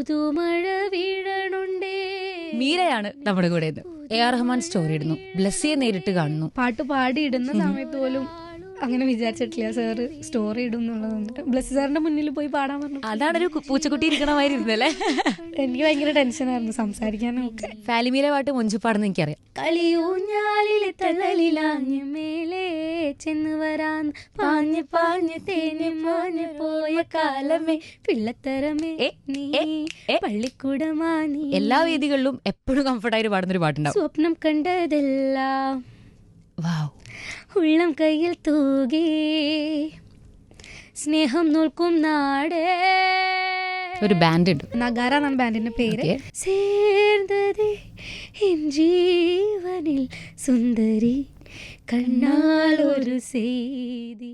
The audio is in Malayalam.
പുതുമഴ വീഴണുണ്ടേ. മീരയാണ് നമ്മുടെ കൂടെ. AR റഹ്മാൻ സ്റ്റോറി ഇടുന്നു, ബ്ലെസ്സിയെ നേരിട്ട് കാണുന്നു. പാട്ട് പാടിയിടുന്ന സമയത്ത് പോലും അങ്ങനെ വിചാരിച്ചിട്ടില്ല സാറ് സ്റ്റോറി ഇടും എന്നുള്ളത്. വന്നിട്ട് ബ്ലെസ്സി സാറിന്റെ മുന്നിൽ പോയി പാടാൻ പറഞ്ഞു. അതാണൊരു പൂച്ചക്കുട്ടി ഇരിക്കണമായിരുന്നല്ലേ. എനിക്ക് ഭയങ്കര ടെൻഷനായിരുന്നു സംസാരിക്കാനും ഒക്കെ. ഫാലിമീരെ പാട്ട് മൊഞ്ചു പാടുന്ന എനിക്കറിയാം. കളിയൂഞ്ഞാലിലെ തള്ളലിലാഞ്ഞു മേലെ ചെന്ന് വരാൻ പാഞ്ഞ് പാഞ്ഞ് തേഞ്ഞ് മാഞ്ഞ് പോയ കാലമേ പിള്ളത്തരമേ നീ പള്ളിക്കൂടമാ നീ. എല്ലാ വേദികളിലും എപ്പോഴും കംഫർട്ടായിട്ട് പാടുന്നൊരു പാട്ടുണ്ടാവും. സ്വപ്നം കണ്ടതെല്ലാം വാവ് ഉള്ളം കയ്യിൽ തൂകി സ്നേഹം നോൽക്കും നാടേ. ഒരു ബാൻഡ് ഉണ്ട്, നഗാര എന്നാണ് ബാൻഡിന്റെ പേര്. ചേർന്നതേ എൻ ജീവനിൽ സുന്ദരി കണ്ണാൽ ഒരു ചെയ്തി.